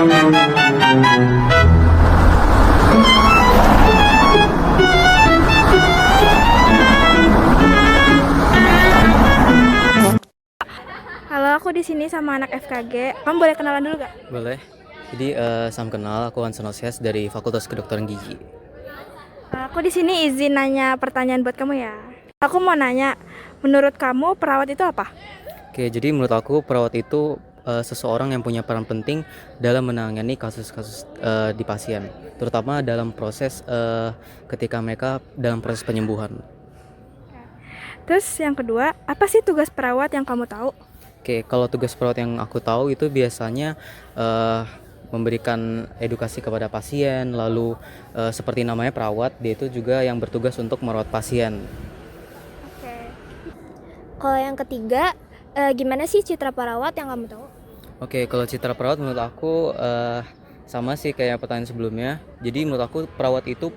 Halo, aku di sini sama anak FKG. Kamu boleh kenalan dulu gak? Boleh. Jadi salam kenal, aku Hansen Osias dari Fakultas Kedokteran Gigi. Aku di sini izin nanya pertanyaan buat kamu ya. Aku mau nanya, menurut kamu perawat itu apa? Oke, jadi menurut aku perawat itu seseorang yang punya peran penting dalam menangani kasus-kasus di pasien, terutama dalam proses ketika mereka dalam proses penyembuhan. Terus yang kedua, apa sih tugas perawat yang kamu tahu? Oke, kalau tugas perawat yang aku tahu itu biasanya memberikan edukasi kepada pasien, lalu seperti namanya perawat, dia itu juga yang bertugas untuk merawat pasien. Oke. Kalau yang ketiga, gimana sih citra perawat yang kamu tahu? Oke, kalau citra perawat menurut aku sama sih kayak pertanyaan sebelumnya. Jadi menurut aku perawat itu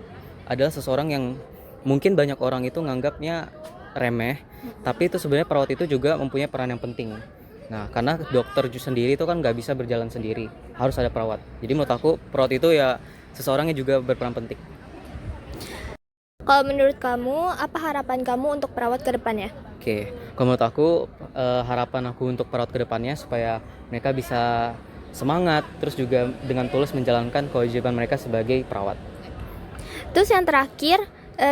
adalah seseorang yang mungkin banyak orang itu nganggapnya remeh, tapi itu sebenarnya perawat itu juga mempunyai peran yang penting. Nah, karena dokter sendiri itu kan nggak bisa berjalan sendiri, harus ada perawat. Jadi menurut aku perawat itu ya seseorang yang juga berperan penting. Kalau menurut kamu, apa harapan kamu untuk perawat ke depannya? Oke, kalau menurut aku harapan aku untuk perawat kedepannya supaya mereka bisa semangat, terus juga dengan tulus menjalankan kewajiban mereka sebagai perawat. Terus yang terakhir,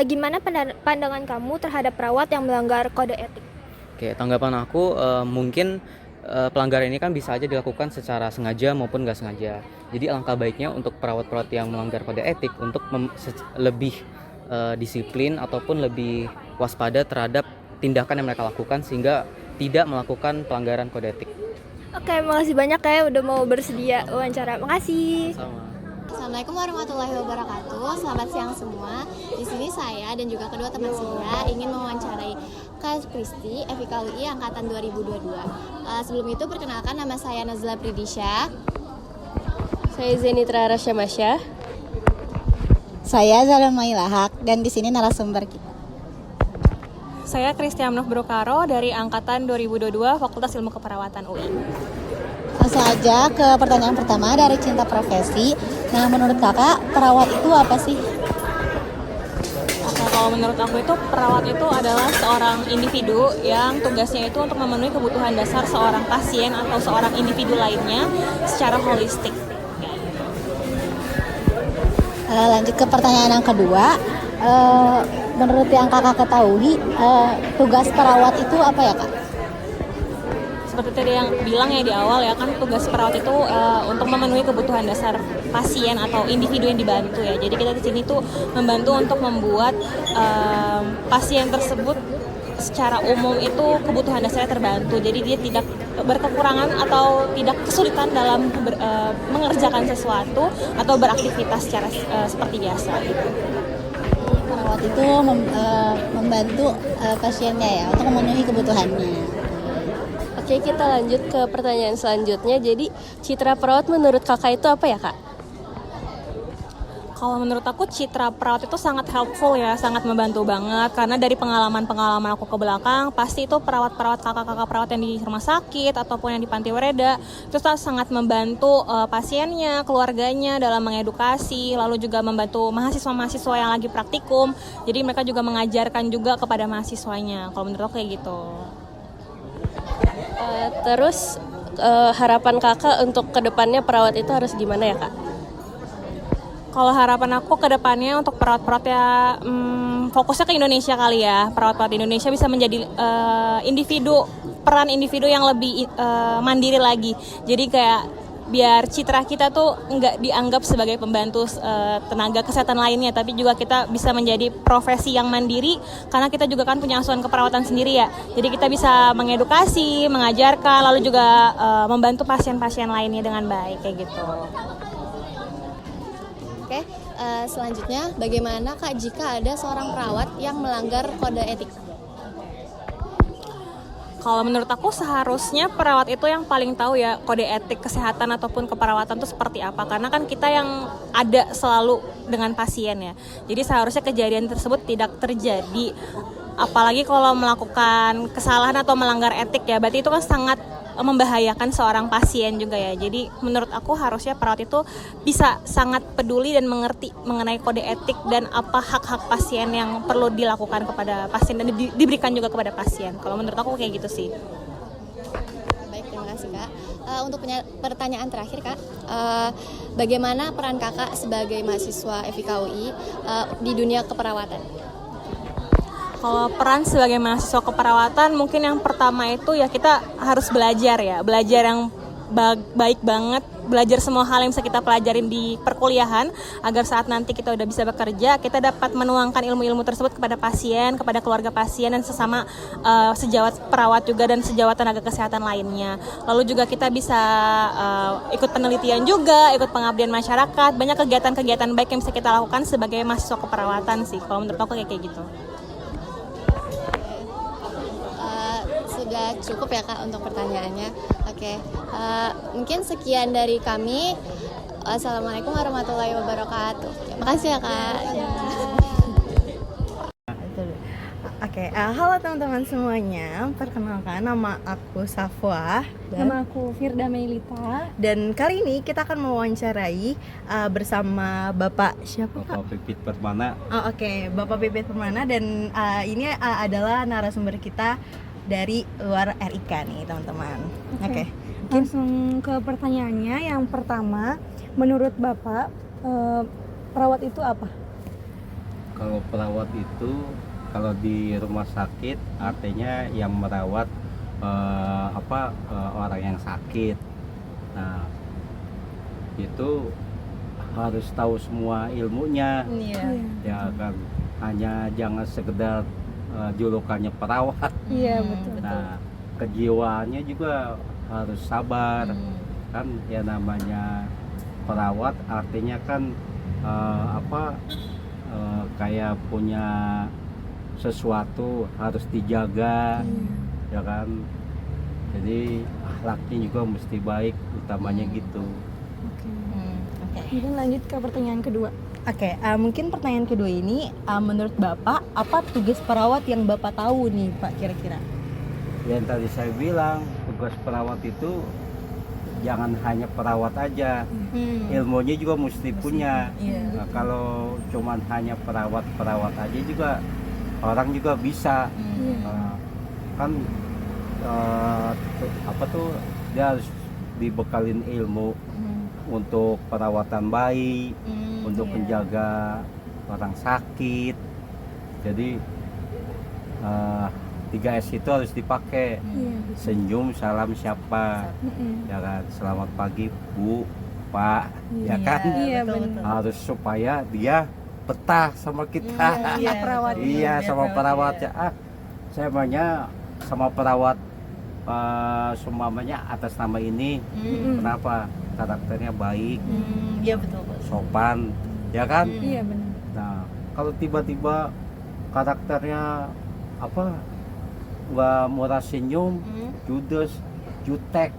gimana pandangan kamu terhadap perawat yang melanggar kode etik? Oke, tanggapan aku mungkin pelanggaran ini kan bisa aja dilakukan secara sengaja maupun nggak sengaja. Jadi alangkah baiknya untuk perawat-perawat yang melanggar kode etik untuk lebih disiplin ataupun lebih waspada terhadap tindakan yang mereka lakukan sehingga tidak melakukan pelanggaran kode etik. Oke, makasih banyak ya udah mau bersedia wawancara. Makasih. Sama. Assalamualaikum warahmatullahi wabarakatuh. Selamat siang semua. Di sini saya dan juga kedua teman saya ingin mewawancarai Kak Kristi, FIKUI angkatan 2022. Sebelum itu perkenalkan, nama saya Nazla Pridisha. Saya Zenitra Rasyamasya. Saya Zalun Mailahak dan di sini narasumber kita. Saya Kristiamnoh Brokaro dari angkatan 2022 Fakultas Ilmu Keperawatan UI. Langsung aja ke pertanyaan pertama dari Cinta Profesi. Nah, menurut kakak perawat itu apa sih? Oke, kalau menurut aku itu perawat itu adalah seorang individu yang tugasnya itu untuk memenuhi kebutuhan dasar seorang pasien atau seorang individu lainnya secara holistik. Lanjut ke pertanyaan yang kedua. Menurut yang kakak ketahui, tugas perawat itu apa ya kak? Seperti tadi yang bilang ya di awal ya kan, tugas perawat itu untuk memenuhi kebutuhan dasar pasien atau individu yang dibantu ya. Jadi kita di sini tuh membantu untuk membuat pasien tersebut secara umum itu kebutuhan dasarnya terbantu. Jadi dia tidak berkekurangan atau tidak kesulitan dalam mengerjakan sesuatu atau beraktivitas secara seperti biasa gitu. Perawat itu membantu pasiennya ya untuk memenuhi kebutuhannya. Oke, kita lanjut ke pertanyaan selanjutnya. Jadi, citra perawat menurut kakak itu apa ya, Kak? Kalau menurut aku citra perawat itu sangat helpful ya, sangat membantu banget. Karena dari pengalaman aku ke belakang, pasti itu perawat-perawat, kakak-kakak perawat yang di rumah sakit ataupun yang di panti wereda, itu sangat membantu pasiennya, keluarganya dalam mengedukasi, lalu juga membantu mahasiswa-mahasiswa yang lagi praktikum. Jadi mereka juga mengajarkan juga kepada mahasiswanya. Kalau menurut aku kayak gitu. Terus harapan kakak untuk kedepannya perawat itu harus gimana ya, Kak? Kalau harapan aku ke depannya untuk perawat-perawat ya fokusnya ke Indonesia kali ya. Perawat-perawat Indonesia bisa menjadi peran individu yang lebih mandiri lagi. Jadi kayak biar citra kita tuh nggak dianggap sebagai pembantu tenaga kesehatan lainnya, tapi juga kita bisa menjadi profesi yang mandiri karena kita juga kan punya asuhan keperawatan sendiri ya. Jadi kita bisa mengedukasi, mengajarkan, lalu juga membantu pasien-pasien lainnya dengan baik kayak gitu. Oke, selanjutnya bagaimana kak jika ada seorang perawat yang melanggar kode etik? Kalau menurut aku seharusnya perawat itu yang paling tahu ya kode etik kesehatan ataupun keperawatan itu seperti apa. Karena kan kita yang ada selalu dengan pasien ya. Jadi seharusnya kejadian tersebut tidak terjadi. Apalagi kalau melakukan kesalahan atau melanggar etik ya. Berarti itu kan sangat membahayakan seorang pasien juga ya. Jadi menurut aku harusnya perawat itu bisa sangat peduli dan mengerti mengenai kode etik dan apa hak-hak pasien yang perlu dilakukan kepada pasien dan diberikan juga kepada pasien. Kalau menurut aku kayak gitu sih. Baik, terima kasih Kak. Untuk pertanyaan terakhir Kak, bagaimana peran Kakak sebagai mahasiswa FIKUI di dunia keperawatan? Kalau peran sebagai mahasiswa keperawatan mungkin yang pertama itu ya kita harus belajar ya, belajar yang baik banget, belajar semua hal yang bisa kita pelajarin di perkuliahan agar saat nanti kita udah bisa bekerja kita dapat menuangkan ilmu-ilmu tersebut kepada pasien, kepada keluarga pasien dan sesama sejawat perawat juga dan sejawat tenaga kesehatan lainnya. Lalu juga kita bisa ikut penelitian juga, ikut pengabdian masyarakat, banyak kegiatan-kegiatan baik yang bisa kita lakukan sebagai mahasiswa keperawatan sih. Kalau menurut aku kayak gitu. Sudah cukup ya Kak untuk pertanyaannya. Oke, mungkin sekian dari kami. Assalamualaikum warahmatullahi wabarakatuh. Terima kasih ya Kak. Oke, halo teman-teman semuanya. Perkenalkan, nama aku Safwa. Nama aku Firda Melita. Dan kali ini kita akan mewawancarai bersama Bapak siapa Kak? Bapak Pipit Permana. Oh, oke, Bapak Pipit Permana dan ini adalah narasumber kita dari luar RIK nih teman-teman. Oke. Langsung ke pertanyaannya. Yang pertama, menurut Bapak perawat itu apa? Kalau perawat itu kalau di rumah sakit artinya yang merawat orang yang sakit. Nah, itu harus tahu semua ilmunya. Iya. Ya kan, hanya jangan sekedar julukannya perawat. Iya, betul. Nah, kejiwaannya juga harus sabar. Kan ya namanya perawat artinya kan kayak punya sesuatu harus dijaga, ya kan. Jadi akhlaknya juga mesti baik, utamanya gitu. Kemudian lanjut ke pertanyaan kedua. Oke, mungkin pertanyaan kedua ini menurut Bapak apa tugas perawat yang Bapak tahu nih Pak kira-kira? Yang tadi saya bilang tugas perawat itu jangan hanya perawat aja, ilmunya juga mesti punya. Nah, kalau cuman hanya perawat aja juga orang juga bisa. Kan dia harus dibekalin ilmu untuk perawatan bayi, untuk menjaga orang sakit. Jadi 3S itu harus dipakai. Senyum, salam, siapa, ya kan. Selamat pagi Bu, Pak, ya kan. Betul. Harus supaya dia betah sama kita. Perawat. Iya, sama perawatnya. Saya maunya sama perawat semuanya atas nama ini. Kenapa? Karakternya baik, Iya betul. sopan, ya kan? Iya, benar. Nah, kalau tiba-tiba karakternya nggak murah senyum, judes, jutek,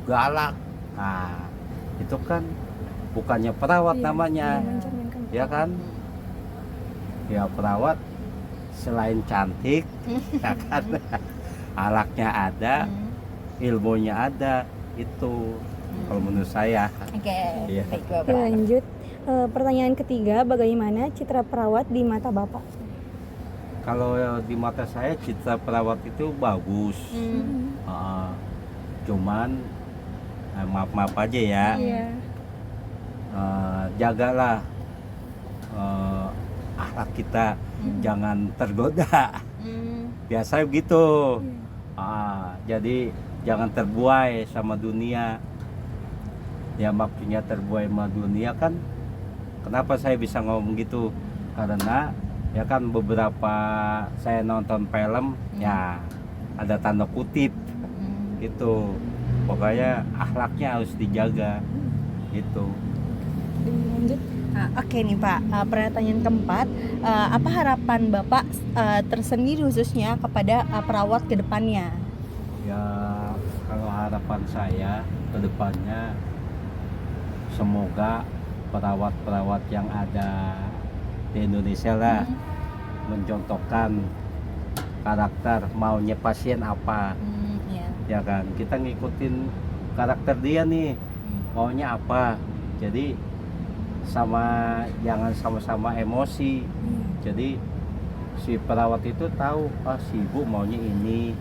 galak, nah itu kan bukannya perawat namanya, ya kan? Ya perawat selain cantik, ya kan, alaknya ada, ilmunya ada, itu kalau menurut saya. Oke. Iya. Baik, Oke, Bapak. lanjut. Pertanyaan ketiga, bagaimana citra perawat di mata Bapak? Kalau di mata saya citra perawat itu bagus. Cuman maaf aja ya. Iya. Jagalah akhlak kita, jangan tergoda. Biasanya begitu. Jadi jangan terbuai sama dunia. Ya maksudnya terbuai sama dunia kan. Kenapa saya bisa ngomong gitu? Karena ya kan beberapa saya nonton film ya ada tanda kutip gitu. Pokoknya akhlaknya harus dijaga gitu. Lanjut. Oke nih Pak, pertanyaan keempat, apa harapan Bapak tersendiri khususnya kepada perawat ke depannya? Ya kalau harapan saya ke depannya semoga perawat-perawat yang ada di Indonesia lah mencontohkan karakter maunya pasien apa, ya kan, kita ngikutin karakter dia nih, maunya apa. Jadi jangan sama-sama emosi. Jadi si perawat itu tahu, si ibu maunya ini,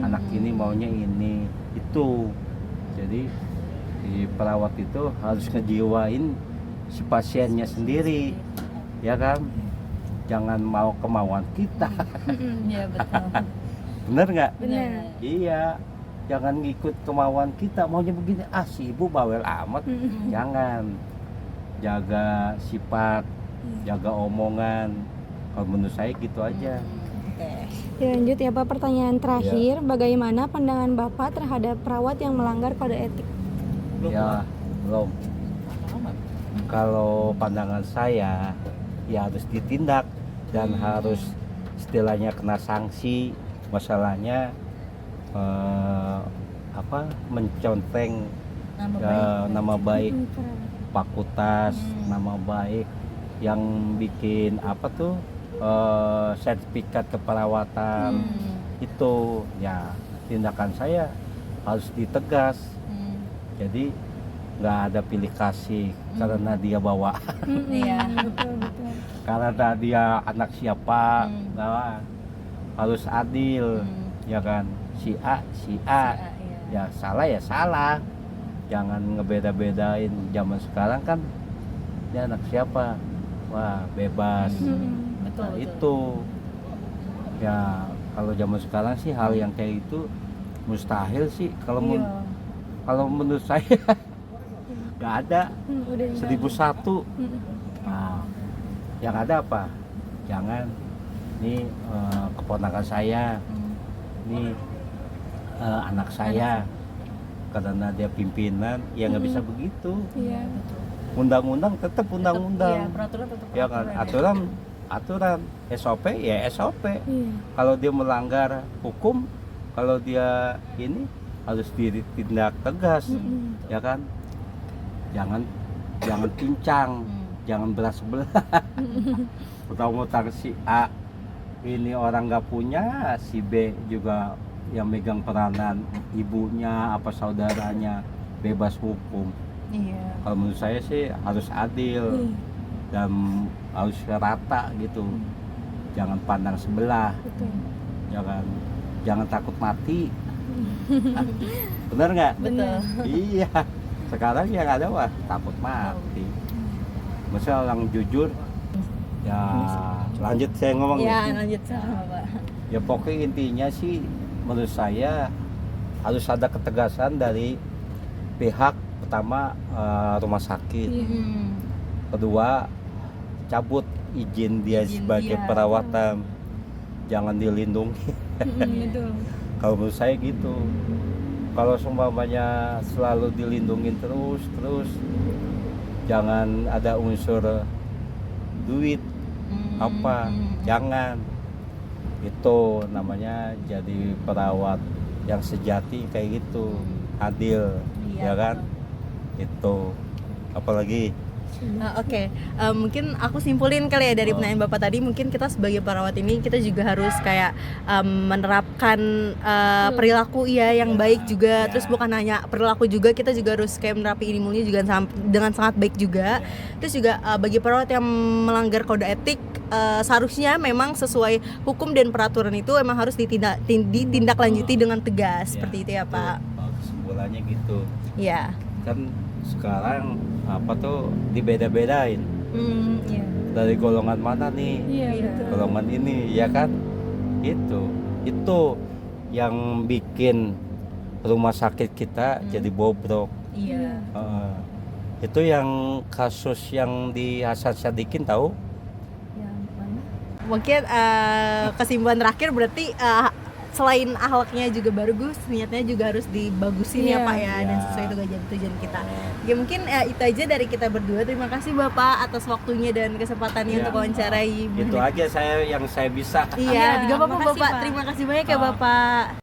anak ini maunya ini, itu. Jadi si perawat itu harus ngejiwain si pasiennya sendiri, ya kan, jangan mau kemauan kita. Iya betul. Bener nggak? Benar. Iya, jangan ngikut kemauan kita, maunya begini, si ibu bawel amat. Jangan, jaga sifat, jaga omongan. Kalau menurut saya gitu aja. Ya, lanjut ya Pak, pertanyaan terakhir, bagaimana pandangan Bapak terhadap perawat yang melanggar kode etik? Ya, belum. Kalau pandangan saya, ya harus ditindak dan harus istilahnya kena sanksi. Masalahnya menconteng nama baik fakultas, nama baik yang bikin sertifikat keperawatan. Itu ya tindakan saya harus ditegas. Jadi nggak ada pilih kasih karena dia bawa, karena dia anak siapa. Nah, harus adil, ya kan, si A ya salah, jangan ngebeda-bedain. Zaman sekarang kan dia anak siapa, wah bebas. Nah, itu ya, kalau zaman sekarang sih hal yang kayak itu mustahil sih. Kalau menurut saya nggak ada. 1001. Nah, yang ada apa? Jangan. Ini keponakan saya, ini anak saya, karena dia pimpinan, ya nggak bisa begitu. Undang-undang tetap undang-undang. Peraturan tetap Ya kan, aturan, SOP ya SOP. Kalau dia melanggar hukum, kalau dia ini harus ditindak tegas, ya kan. Jangan pincang, jangan belas sebelah. Utang-utang si A ini orang nggak punya, si B juga yang megang peranan, ibunya apa saudaranya, bebas hukum. Kalau menurut saya sih harus adil dan harus rata gitu. Jangan pandang sebelah, jangan takut mati. Bener nggak? Betul. Iya, sekarang yang ada takut mati. Masa orang jujur. Ya lanjut saya ngomong Lanjut sama Pak. Ya pokoknya intinya sih menurut saya harus ada ketegasan dari pihak pertama, rumah sakit. Kedua, cabut izin dia sebagai perawatan, jangan dilindungi. Kalau menurut saya gitu. Kalau seumpamanya selalu dilindungin terus, jangan ada unsur duit jangan. Itu namanya jadi perawat yang sejati kayak gitu, adil, ya kan. Itu apalagi Oke, mungkin aku simpulin kali ya dari pertanyaan Bapak tadi, mungkin kita sebagai perawat ini kita juga harus kayak menerapkan perilaku yang baik juga. Terus bukan hanya perilaku juga, kita juga harus kayak menerapi ilmunya juga dengan sangat baik juga. Terus juga bagi perawat yang melanggar kode etik, seharusnya memang sesuai hukum dan peraturan itu emang harus ditindaklanjuti dengan tegas, seperti itu ya Pak. Kesimpulannya gitu. Iya. Kan sekarang dibeda-bedain. Dari golongan mana nih? Golongan ini, ya kan? Itu yang bikin rumah sakit kita jadi bobrok. Itu yang kasus yang di Hasan Sadikin tahu? Mungkin kesimpulan terakhir berarti selain akhlaknya juga bagus, niatnya juga harus dibagusin ya Pak ya, dan sesuai tujuan kita. Ya mungkin itu aja dari kita berdua. Terima kasih Bapak atas waktunya dan kesempatannya untuk wawancarai. Itu aja yang saya bisa. Iya, juga Bapak. Terima kasih banyak ya Bapak.